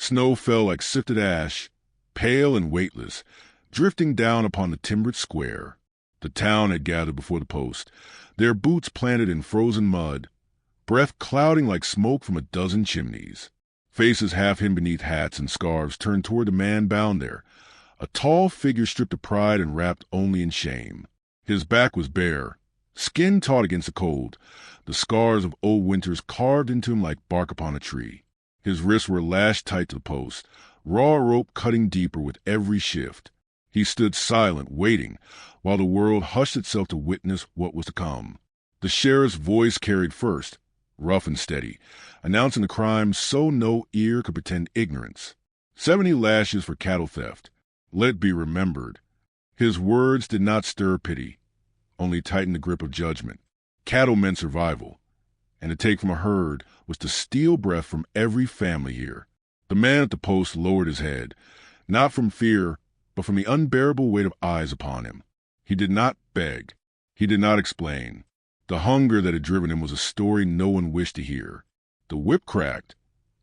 Snow fell like sifted ash, pale and weightless, drifting down upon the timbered square. The town had gathered before the post, their boots planted in frozen mud, breath clouding like smoke from a dozen chimneys. Faces half hidden beneath hats and scarves turned toward the man bound there, a tall figure stripped of pride and wrapped only in shame. His back was bare, skin taut against the cold, the scars of old winters carved into him like bark upon a tree. His wrists were lashed tight to the post, raw rope cutting deeper with every shift. He stood silent, waiting, while the world hushed itself to witness what was to come. The sheriff's voice carried first, rough and steady, announcing the crime so no ear could pretend ignorance. 70 lashes for cattle theft. Let it be remembered. His words did not stir pity, only tighten the grip of judgment. Cattle meant survival, and to take from a herd was to steal breath from every family here. The man at the post lowered his head, not from fear, but from the unbearable weight of eyes upon him. He did not beg. He did not explain. The hunger that had driven him was a story no one wished to hear. The whip cracked,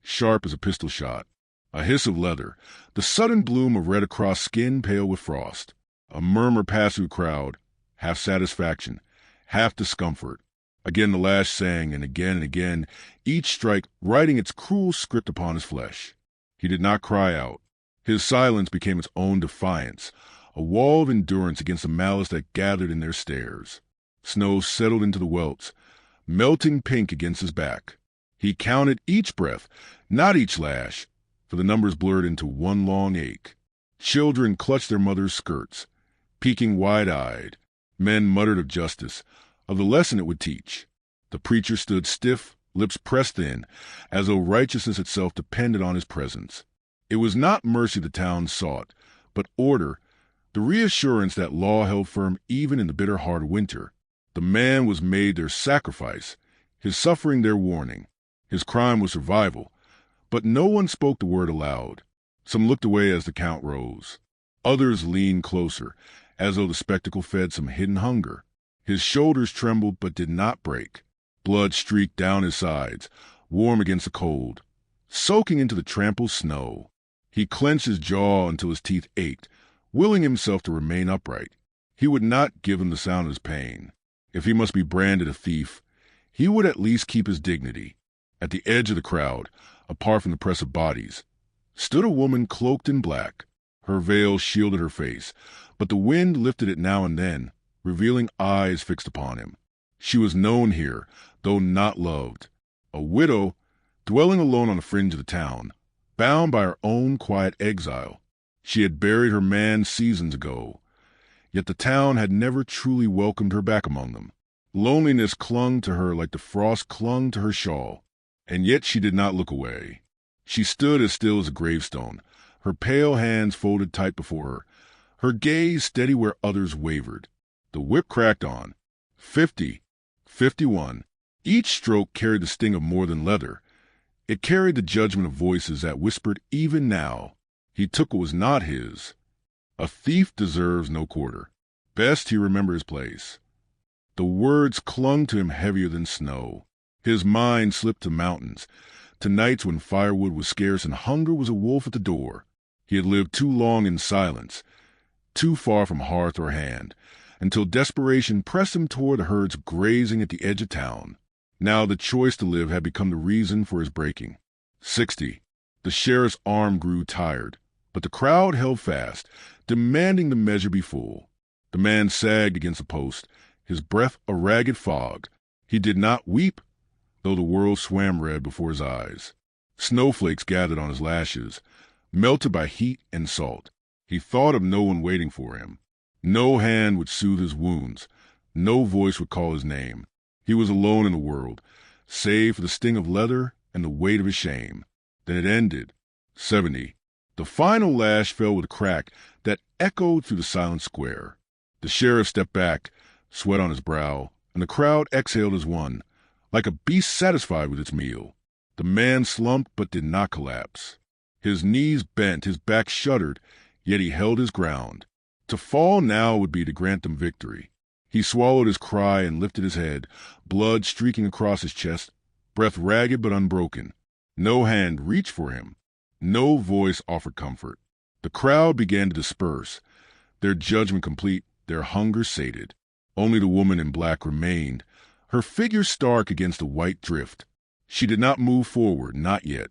sharp as a pistol shot. A hiss of leather, the sudden bloom of red across skin pale with frost. A murmur passed through the crowd, half satisfaction, half discomfort. Again the lash sang, and again, each strike writing its cruel script upon his flesh. He did not cry out. His silence became its own defiance, a wall of endurance against the malice that gathered in their stares. Snow settled into the welts, melting pink against his back. He counted each breath, not each lash, for the numbers blurred into one long ache. Children clutched their mothers' skirts, peeking wide-eyed. Men muttered of justice, of the lesson it would teach. The preacher stood stiff, lips pressed in, as though righteousness itself depended on his presence. It was not mercy the town sought, but order, the reassurance that law held firm even in the bitter hard winter. The man was made their sacrifice, his suffering their warning. His crime was survival, but no one spoke the word aloud. Some looked away as the count rose. Others leaned closer, as though the spectacle fed some hidden hunger. His shoulders trembled but did not break. Blood streaked down his sides, warm against the cold, soaking into the trampled snow. He clenched his jaw until his teeth ached, willing himself to remain upright. He would not give him the sound of his pain. If he must be branded a thief, he would at least keep his dignity. At the edge of the crowd, apart from the press of bodies, stood a woman cloaked in black. Her veil shielded her face, but the wind lifted it now and then, revealing eyes fixed upon him. She was known here, though not loved. A widow, dwelling alone on the fringe of the town, bound by her own quiet exile. She had buried her man seasons ago, yet the town had never truly welcomed her back among them. Loneliness clung to her like the frost clung to her shawl, and yet she did not look away. She stood as still as a gravestone, her pale hands folded tight before her, her gaze steady where others wavered. The whip cracked on. 50, 51. Each stroke carried the sting of more than leather. It carried the judgment of voices that whispered even now. He took what was not his. A thief deserves no quarter. Best he remember his place. The words clung to him heavier than snow. His mind slipped to mountains, to nights when firewood was scarce and hunger was a wolf at the door. He had lived too long in silence, too far from hearth or hand, until desperation pressed him toward the herds grazing at the edge of town. Now the choice to live had become the reason for his breaking. 60. The sheriff's arm grew tired, but the crowd held fast, demanding the measure be full. The man sagged against the post, his breath a ragged fog. He did not weep, though the world swam red before his eyes. Snowflakes gathered on his lashes, melted by heat and salt. He thought of no one waiting for him. No hand would soothe his wounds. No voice would call his name. He was alone in the world, save for the sting of leather and the weight of his shame. Then it ended. 70. The final lash fell with a crack that echoed through the silent square. The sheriff stepped back, sweat on his brow, and the crowd exhaled as one, like a beast satisfied with its meal. The man slumped but did not collapse. His knees bent, his back shuddered, yet he held his ground. To fall now would be to grant them victory. He swallowed his cry and lifted his head, blood streaking across his chest, breath ragged but unbroken. No hand reached for him. No voice offered comfort. The crowd began to disperse, their judgment complete, their hunger sated. Only the woman in black remained, her figure stark against the white drift. She did not move forward, not yet,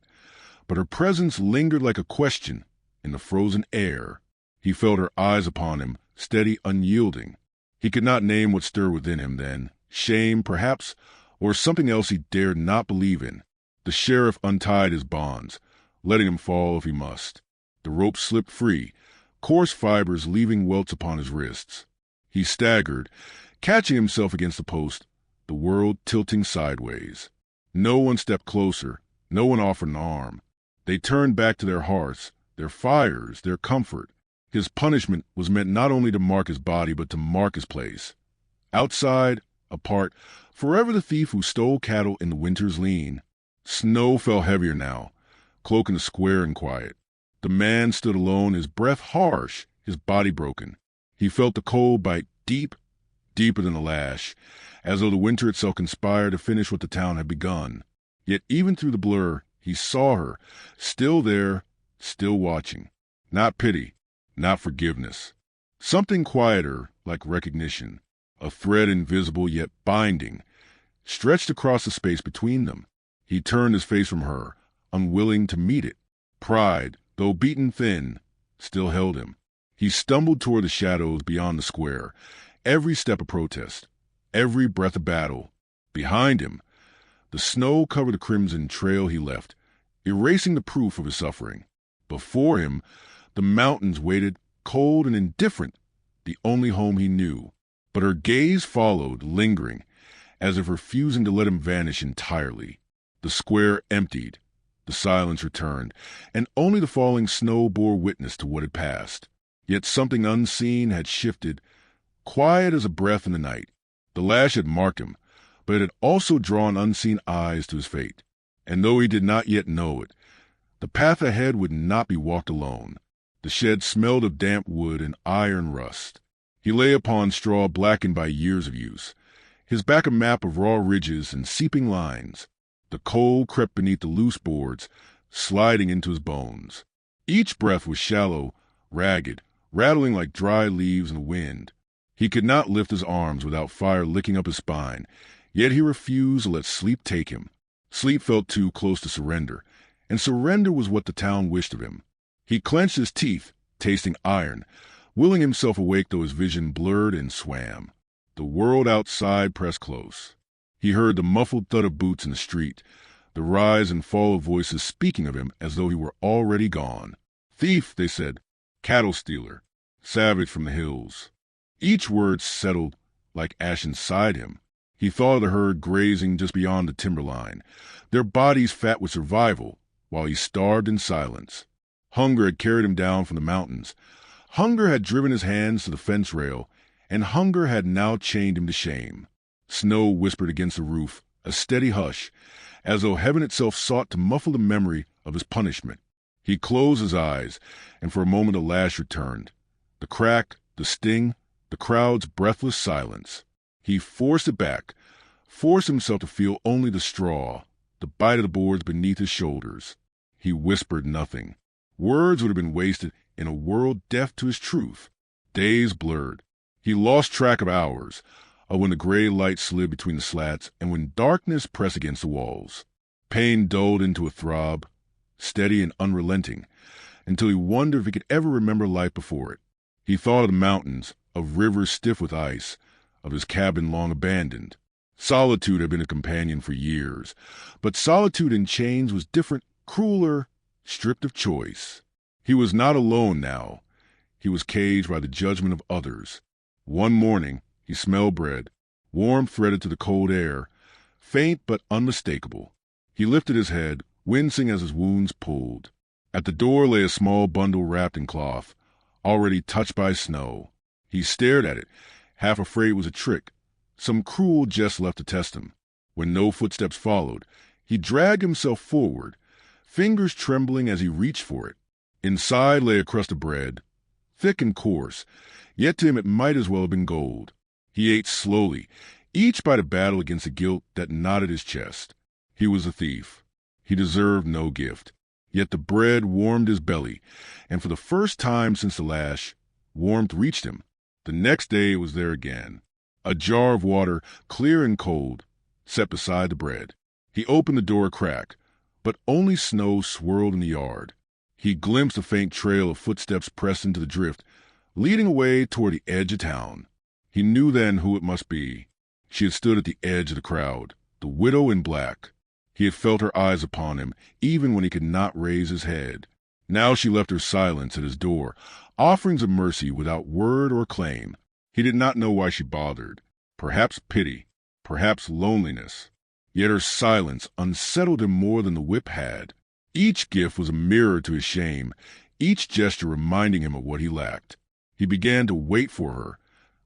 but her presence lingered like a question in the frozen air. He felt her eyes upon him, steady, unyielding. He could not name what stirred within him then. Shame, perhaps, or something else he dared not believe in. The sheriff untied his bonds, letting him fall if he must. The rope slipped free, coarse fibers leaving welts upon his wrists. He staggered, catching himself against the post, the world tilting sideways. No one stepped closer, no one offered an arm. They turned back to their hearths, their fires, their comfort. His punishment was meant not only to mark his body, but to mark his place. Outside, apart, forever the thief who stole cattle in the winter's lean. Snow fell heavier now, cloaking the square in quiet. The man stood alone, his breath harsh, his body broken. He felt the cold bite deep, deeper than the lash, as though the winter itself conspired to finish what the town had begun. Yet even through the blur, he saw her, still there, still watching. Not pity, not forgiveness. Something quieter, like recognition, a thread invisible yet binding, stretched across the space between them. He turned his face from her, unwilling to meet it. Pride, though beaten thin, still held him. He stumbled toward the shadows beyond the square, every step a protest, every breath a battle. Behind him, the snow covered the crimson trail he left, erasing the proof of his suffering. Before him, the mountains waited, cold and indifferent, the only home he knew. But her gaze followed, lingering, as if refusing to let him vanish entirely. The square emptied, the silence returned, and only the falling snow bore witness to what had passed. Yet something unseen had shifted, quiet as a breath in the night. The lash had marked him, but it had also drawn unseen eyes to his fate. And though he did not yet know it, the path ahead would not be walked alone. The shed smelled of damp wood and iron rust. He lay upon straw blackened by years of use, his back a map of raw ridges and seeping lines. The cold crept beneath the loose boards, sliding into his bones. Each breath was shallow, ragged, rattling like dry leaves in the wind. He could not lift his arms without fire licking up his spine, yet he refused to let sleep take him. Sleep felt too close to surrender, and surrender was what the town wished of him. He clenched his teeth, tasting iron, willing himself awake though his vision blurred and swam. The world outside pressed close. He heard the muffled thud of boots in the street, the rise and fall of voices speaking of him as though he were already gone. Thief, they said, cattle stealer, savage from the hills. Each word settled like ash inside him. He thought of the herd grazing just beyond the timberline, their bodies fat with survival, while he starved in silence. Hunger had carried him down from the mountains. Hunger had driven his hands to the fence rail, and hunger had now chained him to shame. Snow whispered against the roof, a steady hush, as though heaven itself sought to muffle the memory of his punishment. He closed his eyes, and for a moment a lash returned. The crack, the sting, the crowd's breathless silence. He forced it back, forced himself to feel only the straw, the bite of the boards beneath his shoulders. He whispered nothing. Words would have been wasted in a world deaf to his truth. Days blurred. He lost track of hours, of when the gray light slid between the slats and when darkness pressed against the walls. Pain dulled into a throb, steady and unrelenting, until he wondered if he could ever remember life before it. He thought of the mountains, of rivers stiff with ice, of his cabin long abandoned. Solitude had been a companion for years, but solitude in chains was different, crueler, stripped of choice. He was not alone now. He was caged by the judgment of others. One morning, he smelled bread, warm threaded to the cold air, faint but unmistakable. He lifted his head, wincing as his wounds pulled. At the door lay a small bundle wrapped in cloth, already touched by snow. He stared at it, half afraid it was a trick, some cruel jest left to test him. When no footsteps followed, he dragged himself forward, fingers trembling as he reached for it. Inside lay a crust of bread, thick and coarse, yet to him it might as well have been gold. He ate slowly, each bite a battle against the guilt that knotted his chest. He was a thief. He deserved no gift. Yet the bread warmed his belly, and for the first time since the lash, warmth reached him. The next day it was there again. A jar of water, clear and cold, set beside the bread. He opened the door a crack, but only snow swirled in the yard. He glimpsed a faint trail of footsteps pressed into the drift, leading away toward the edge of town. He knew then who it must be. She had stood at the edge of the crowd, the widow in black. He had felt her eyes upon him, even when he could not raise his head. Now she left her silence at his door, offerings of mercy without word or claim. He did not know why she bothered. Perhaps pity, perhaps loneliness. Yet her silence unsettled him more than the whip had. Each gift was a mirror to his shame, each gesture reminding him of what he lacked. He began to wait for her,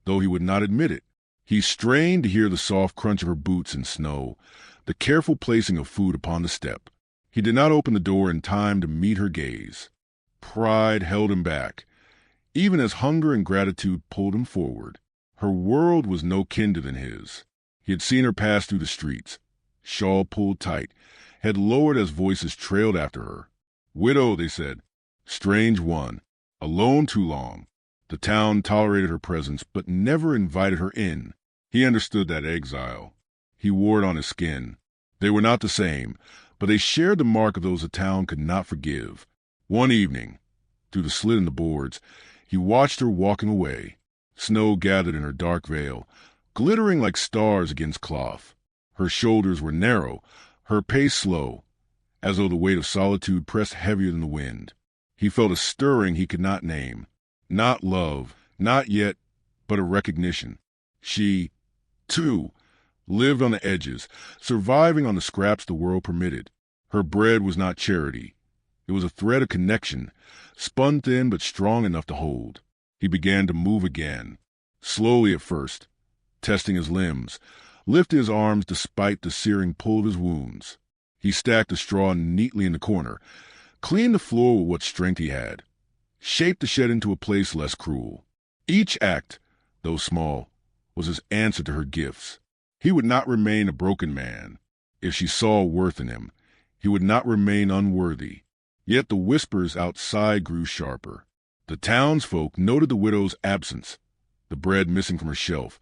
though he would not admit it. He strained to hear the soft crunch of her boots in snow, the careful placing of food upon the step. He did not open the door in time to meet her gaze. Pride held him back, even as hunger and gratitude pulled him forward. Her world was no kinder than his. He had seen her pass through the streets, shawl pulled tight, had lowered as voices trailed after her. Widow, they said. Strange one. Alone too long. The town tolerated her presence, but never invited her in. He understood that exile. He wore it on his skin. They were not the same, but they shared the mark of those a town could not forgive. One evening, through the slit in the boards, he watched her walking away. Snow gathered in her dark veil, glittering like stars against cloth. Her shoulders were narrow, her pace slow, as though the weight of solitude pressed heavier than the wind. He felt a stirring he could not name. Not love, not yet, but a recognition. She, too, lived on the edges, surviving on the scraps the world permitted. Her bread was not charity. It was a thread of connection, spun thin but strong enough to hold. He began to move again, slowly at first, testing his limbs, lifting his arms despite the searing pull of his wounds. He stacked the straw neatly in the corner, cleaned the floor with what strength he had, shaped the shed into a place less cruel. Each act, though small, was his answer to her gifts. He would not remain a broken man. If she saw worth in him, he would not remain unworthy. Yet the whispers outside grew sharper. The townsfolk noted the widow's absence, the bread missing from her shelf,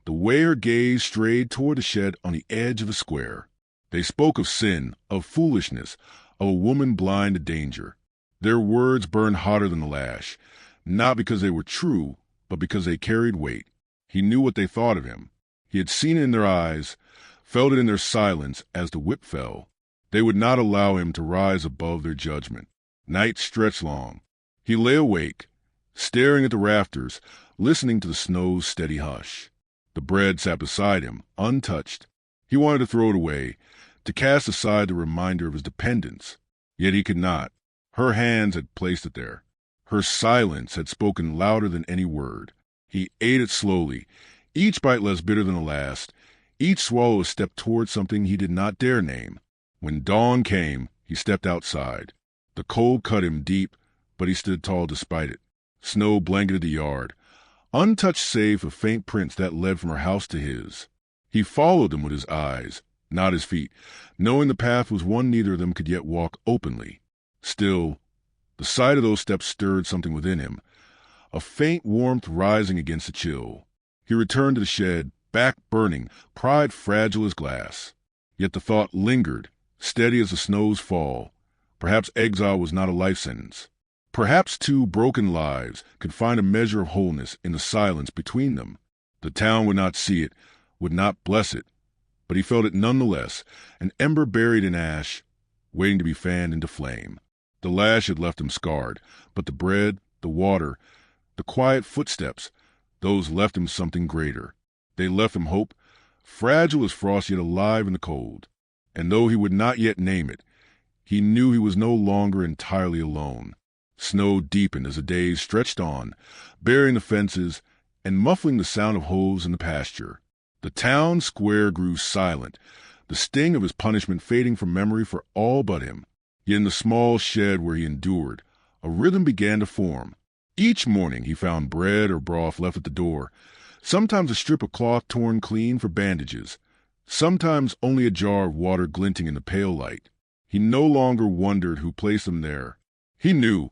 the way her gaze strayed toward the shed on the edge of the square. They spoke of sin, of foolishness, of a woman blind to danger. Their words burned hotter than the lash, not because they were true, but because they carried weight. He knew what they thought of him. He had seen it in their eyes, felt it in their silence as the whip fell. They would not allow him to rise above their judgment. Nights stretched long. He lay awake, staring at the rafters, listening to the snow's steady hush. The bread sat beside him, untouched. He wanted to throw it away, to cast aside the reminder of his dependence. Yet he could not. Her hands had placed it there. Her silence had spoken louder than any word. He ate it slowly, each bite less bitter than the last, each swallow a step toward something he did not dare name. When dawn came, he stepped outside. The cold cut him deep, but he stood tall despite it. Snow blanketed the yard, untouched save for faint prints that led from her house to his. He followed them with his eyes, not his feet, knowing the path was one neither of them could yet walk openly. Still, the sight of those steps stirred something within him, a faint warmth rising against the chill. He returned to the shed, back burning, pride fragile as glass. Yet the thought lingered, steady as the snow's fall. Perhaps exile was not a life sentence. Perhaps two broken lives could find a measure of wholeness in the silence between them. The town would not see it, would not bless it, but he felt it nonetheless, an ember buried in ash, waiting to be fanned into flame. The lash had left him scarred, but the bread, the water, the quiet footsteps, those left him something greater. They left him hope, fragile as frost yet alive in the cold. And though he would not yet name it, he knew he was no longer entirely alone. Snow deepened as the days stretched on, burying the fences and muffling the sound of hooves in the pasture. The town square grew silent, the sting of his punishment fading from memory for all but him. Yet in the small shed where he endured, a rhythm began to form. Each morning he found bread or broth left at the door, sometimes a strip of cloth torn clean for bandages, sometimes only a jar of water glinting in the pale light. He no longer wondered who placed them there. He knew,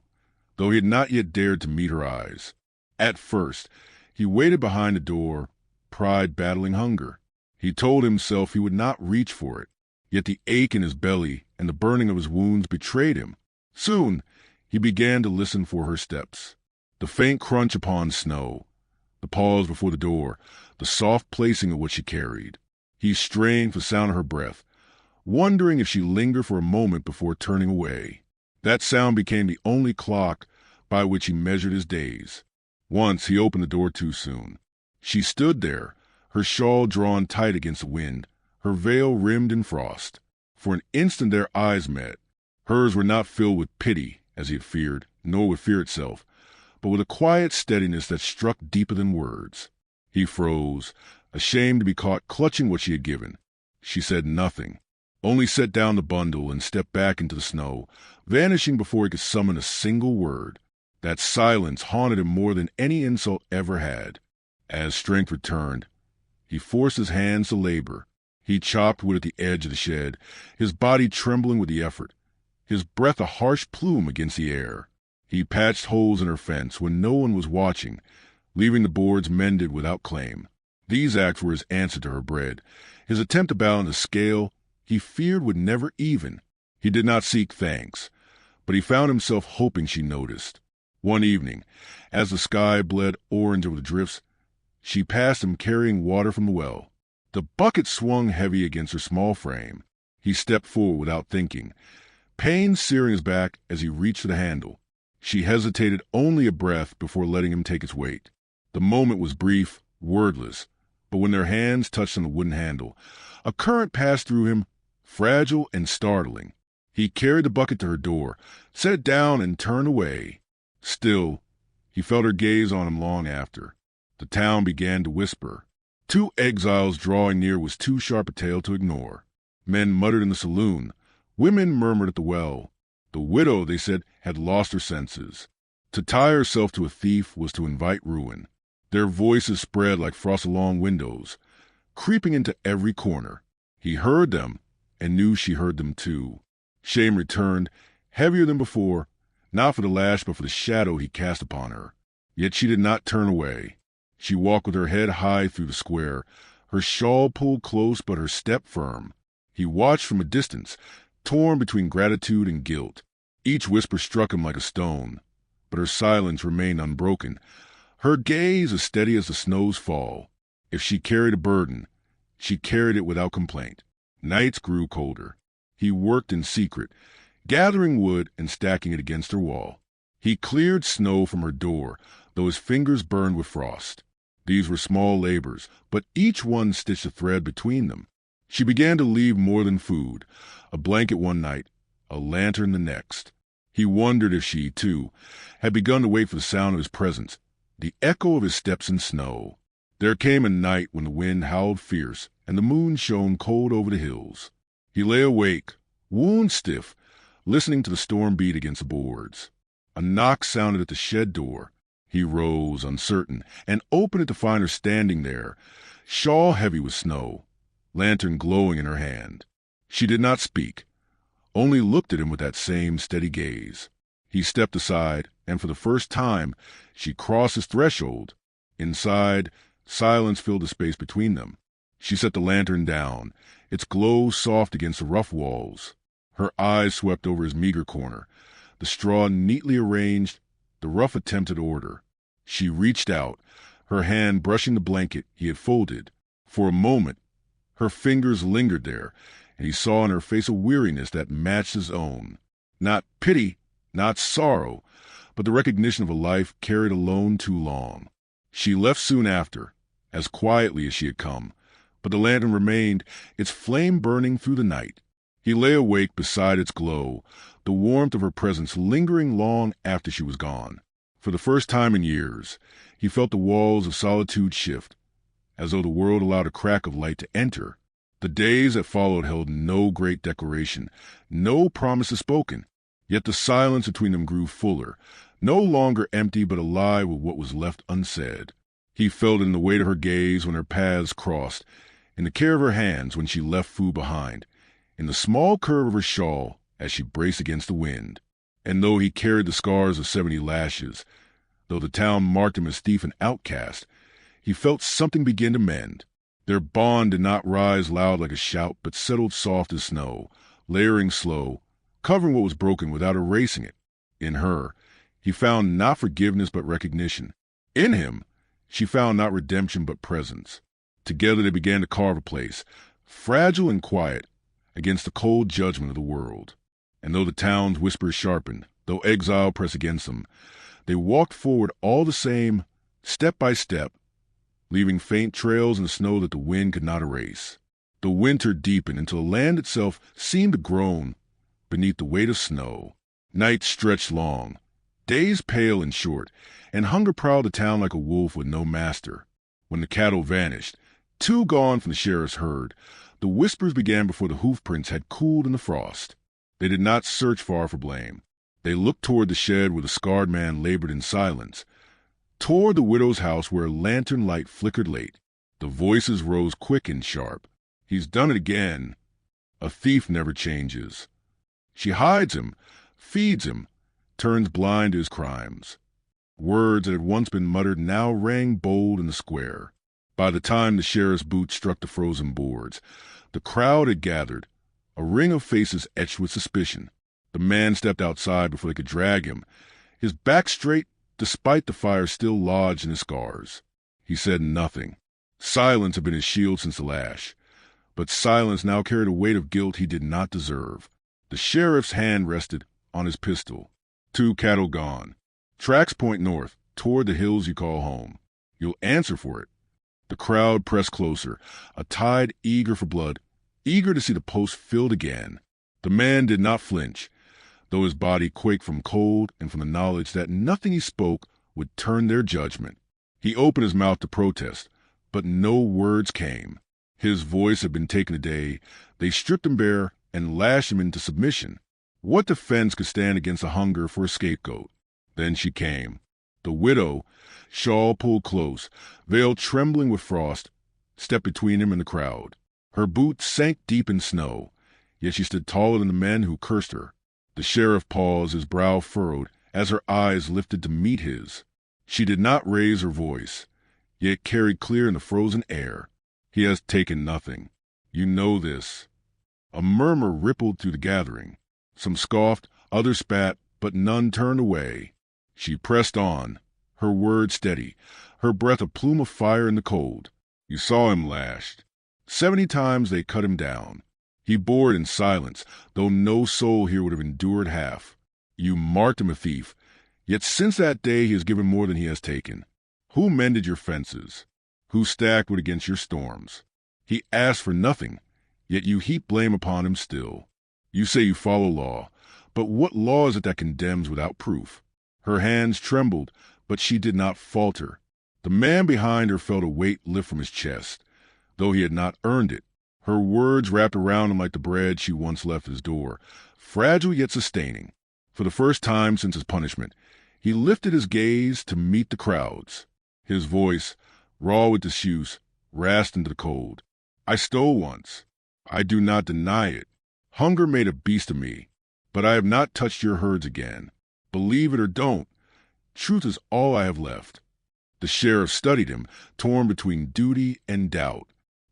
though he had not yet dared to meet her eyes. At first, he waited behind the door, pride battling hunger. He told himself he would not reach for it, yet the ache in his belly and the burning of his wounds betrayed him. Soon, he began to listen for her steps. The faint crunch upon snow, the pause before the door, the soft placing of what she carried. He strained for the sound of her breath, wondering if she lingered for a moment before turning away. That sound became the only clock by which he measured his days. Once he opened the door too soon. She stood there, her shawl drawn tight against the wind, her veil rimmed in frost. For an instant their eyes met. Hers were not filled with pity, as he had feared, nor with fear itself, but with a quiet steadiness that struck deeper than words. He froze, ashamed to be caught clutching what she had given. She said nothing, only set down the bundle and stepped back into the snow, vanishing before he could summon a single word. That silence haunted him more than any insult ever had. As strength returned, he forced his hands to labor. He chopped wood at the edge of the shed, his body trembling with the effort, his breath a harsh plume against the air. He patched holes in her fence when no one was watching, leaving the boards mended without claim. These acts were his answer to her bread, his attempt to balance a scale he feared would never even. He did not seek thanks, but he found himself hoping she noticed. One evening, as the sky bled orange over the drifts, she passed him carrying water from the well. The bucket swung heavy against her small frame. He stepped forward without thinking, pain searing his back as he reached for the handle. She hesitated only a breath before letting him take its weight. The moment was brief, wordless, but when their hands touched on the wooden handle, a current passed through him, fragile and startling. He carried the bucket to her door, set it down, and turned away. Still, he felt her gaze on him long after. The town began to whisper. 2 exiles drawing near was too sharp a tale to ignore. Men muttered in the saloon. Women murmured at the well. The widow, they said, had lost her senses. To tie herself to a thief was to invite ruin. Their voices spread like frost along windows, creeping into every corner. He heard them and knew she heard them too. Shame returned, heavier than before, not for the lash but for the shadow he cast upon her. Yet she did not turn away. She walked with her head high through the square, her shawl pulled close but her step firm. He watched from a distance, torn between gratitude and guilt. Each whisper struck him like a stone, but her silence remained unbroken, her gaze as steady as the snow's fall. If she carried a burden, she carried it without complaint. Nights grew colder. He worked in secret, gathering wood and stacking it against her wall. He cleared snow from her door, though his fingers burned with frost. These were small labors, but each one stitched a thread between them. She began to leave more than food, a blanket one night, a lantern the next. He wondered if she, too, had begun to wait for the sound of his presence, the echo of his steps in snow. There came a night when the wind howled fierce and the moon shone cold over the hills. He lay awake, wound stiff, listening to the storm beat against the boards. A knock sounded at the shed door. He rose, uncertain, and opened it to find her standing there, shawl heavy with snow, lantern glowing in her hand. She did not speak, only looked at him with that same steady gaze. He stepped aside, and for the first time, she crossed his threshold. Inside, silence filled the space between them. She set the lantern down, its glow soft against the rough walls. Her eyes swept over his meager corner, the straw neatly arranged, the rough attempt at order. She reached out, her hand brushing the blanket he had folded. For a moment, her fingers lingered there, and he saw in her face a weariness that matched his own. Not pity, not sorrow, but the recognition of a life carried alone too long. She left soon after, as quietly as she had come, but the lantern remained, its flame burning through the night. He lay awake beside its glow, the warmth of her presence lingering long after she was gone. For the first time in years, he felt the walls of solitude shift, as though the world allowed a crack of light to enter. The days that followed held no great declaration, no promises spoken, yet the silence between them grew fuller, no longer empty but alive with what was left unsaid. He felt in the weight of her gaze when her paths crossed, in the care of her hands when she left food behind, in the small curve of her shawl as she braced against the wind. And though he carried the scars of 70 lashes, though the town marked him as thief and outcast, he felt something begin to mend. Their bond did not rise loud like a shout, but settled soft as snow, layering slow, covering what was broken without erasing it. In her, he found not forgiveness but recognition. In him, she found not redemption but presence. Together they began to carve a place, fragile and quiet, against the cold judgment of the world. And though the town's whispers sharpened, though exile pressed against them, they walked forward all the same, step by step, leaving faint trails in the snow that the wind could not erase. The winter deepened until the land itself seemed to groan beneath the weight of snow. Nights stretched long, days pale and short, and hunger prowled the town like a wolf with no master. When the cattle vanished, 2 gone from the sheriff's herd, the whispers began before the hoofprints had cooled in the frost. They did not search far for blame. They looked toward the shed where the scarred man labored in silence, toward the widow's house where a lantern light flickered late. The voices rose quick and sharp. He's done it again. A thief never changes. She hides him, feeds him, turns blind to his crimes. Words that had once been muttered now rang bold in the square. By the time the sheriff's boots struck the frozen boards, the crowd had gathered, a ring of faces etched with suspicion. The man stepped outside before they could drag him, his back straight despite the fire still lodged in his scars. He said nothing. Silence had been his shield since the lash, but silence now carried a weight of guilt he did not deserve. The sheriff's hand rested on his pistol. 2 cattle gone. Tracks point north, toward the hills you call home. You'll answer for it. The crowd pressed closer, a tide eager for blood, eager to see the post filled again. The man did not flinch, though his body quaked from cold and from the knowledge that nothing he spoke would turn their judgment. He opened his mouth to protest, but no words came. His voice had been taken today. They stripped him bare and lashed him into submission. What defense could stand against a hunger for a scapegoat? Then she came. The widow, shawl pulled close, veil trembling with frost, stepped between him and the crowd. Her boots sank deep in snow, yet she stood taller than the men who cursed her. The sheriff paused, his brow furrowed, as her eyes lifted to meet his. She did not raise her voice, yet carried clear in the frozen air. He has taken nothing. You know this. A murmur rippled through the gathering. Some scoffed, others spat, but none turned away. She pressed on, her words steady, her breath a plume of fire in the cold. You saw him lashed. 70 times they cut him down. He bore it in silence, though no soul here would have endured half. You marked him a thief, yet since that day he has given more than he has taken. Who mended your fences? Who stacked wood against your storms? He asked for nothing, yet you heap blame upon him still. You say you follow law, but what law is it that condemns without proof? Her hands trembled, but she did not falter. The man behind her felt a weight lift from his chest, though he had not earned it. Her words wrapped around him like the bread she once left his door, fragile yet sustaining. For the first time since his punishment, he lifted his gaze to meet the crowd's. His voice, raw with disuse, rasped into the cold. I stole once. I do not deny it. Hunger made a beast of me, but I have not touched your herds again. Believe it or don't, truth is all I have left. The sheriff studied him, torn between duty and doubt.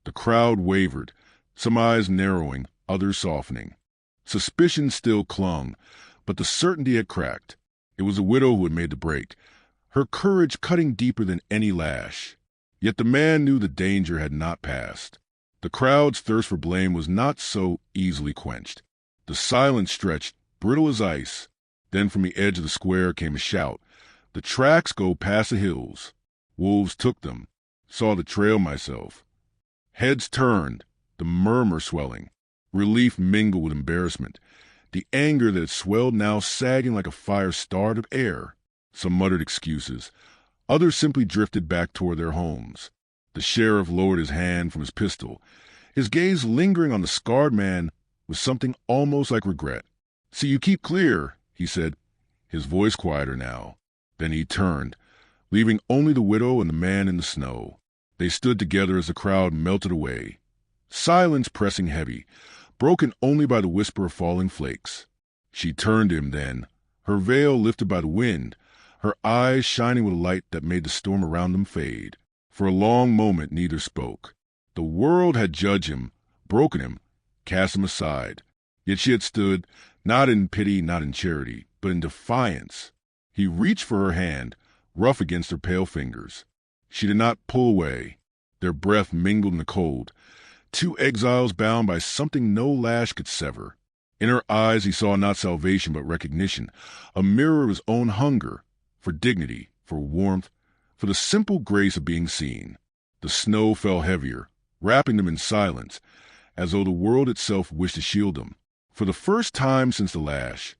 The crowd wavered, some eyes narrowing, others softening. Suspicion still clung, but the certainty had cracked. It was the widow who had made the break, her courage cutting deeper than any lash. Yet the man knew the danger had not passed. The crowd's thirst for blame was not so easily quenched. The silence stretched, brittle as ice. Then from the edge of the square came a shout. The tracks go past the hills. Wolves took them. Saw the trail myself. Heads turned, the murmur swelling. Relief mingled with embarrassment. The anger that had swelled now sagging like a fire starved of air. Some muttered excuses. Others simply drifted back toward their homes. The sheriff lowered his hand from his pistol, his gaze lingering on the scarred man with something almost like regret. See, you keep clear, he said, his voice quieter now. Then he turned, leaving only the widow and the man in the snow. They stood together as the crowd melted away. Silence pressing heavy, broken only by the whisper of falling flakes. She turned to him then, her veil lifted by the wind, her eyes shining with a light that made the storm around them fade. For a long moment neither spoke. The world had judged him, broken him, cast him aside. Yet she had stood, not in pity, not in charity, but in defiance. He reached for her hand, rough against her pale fingers. She did not pull away. Their breath mingled in the cold. Two exiles bound by something no lash could sever. In her eyes he saw not salvation but recognition, a mirror of his own hunger, for dignity, for warmth, for the simple grace of being seen. The snow fell heavier, wrapping them in silence, as though the world itself wished to shield them. For the first time since the lash,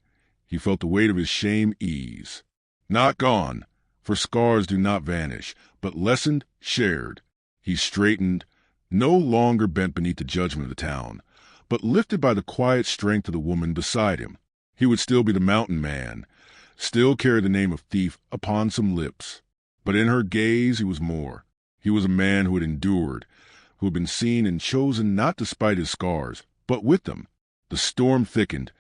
he felt the weight of his shame ease. Not gone, for scars do not vanish, but lessened, shared. He straightened, no longer bent beneath the judgment of the town, but lifted by the quiet strength of the woman beside him. He would still be the mountain man, still carry the name of thief upon some lips. But in her gaze he was more. He was a man who had endured, who had been seen and chosen not despite his scars, but with them. The storm thickened,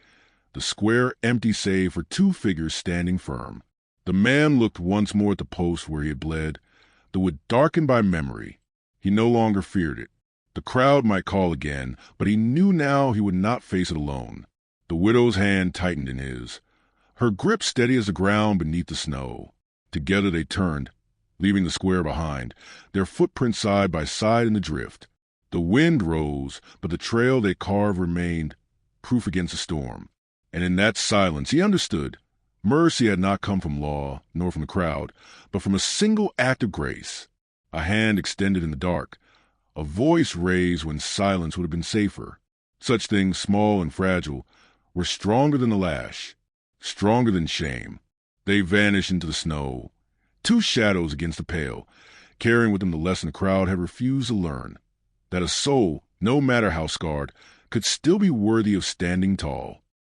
the square empty save for two figures standing firm. The man looked once more at the post where he had bled, the wood darkened by memory. He no longer feared it. The crowd might call again, but he knew now he would not face it alone. The widow's hand tightened in his, her grip steady as the ground beneath the snow. Together they turned, leaving the square behind, their footprints side by side in the drift. The wind rose, but the trail they carved remained, proof against the storm. And in that silence he understood. Mercy had not come from law, nor from the crowd, but from a single act of grace. A hand extended in the dark, a voice raised when silence would have been safer. Such things, small and fragile, were stronger than the lash, stronger than shame. They vanished into the snow, two shadows against the pale, carrying with them the lesson the crowd had refused to learn, that a soul, no matter how scarred, could still be worthy of standing tall.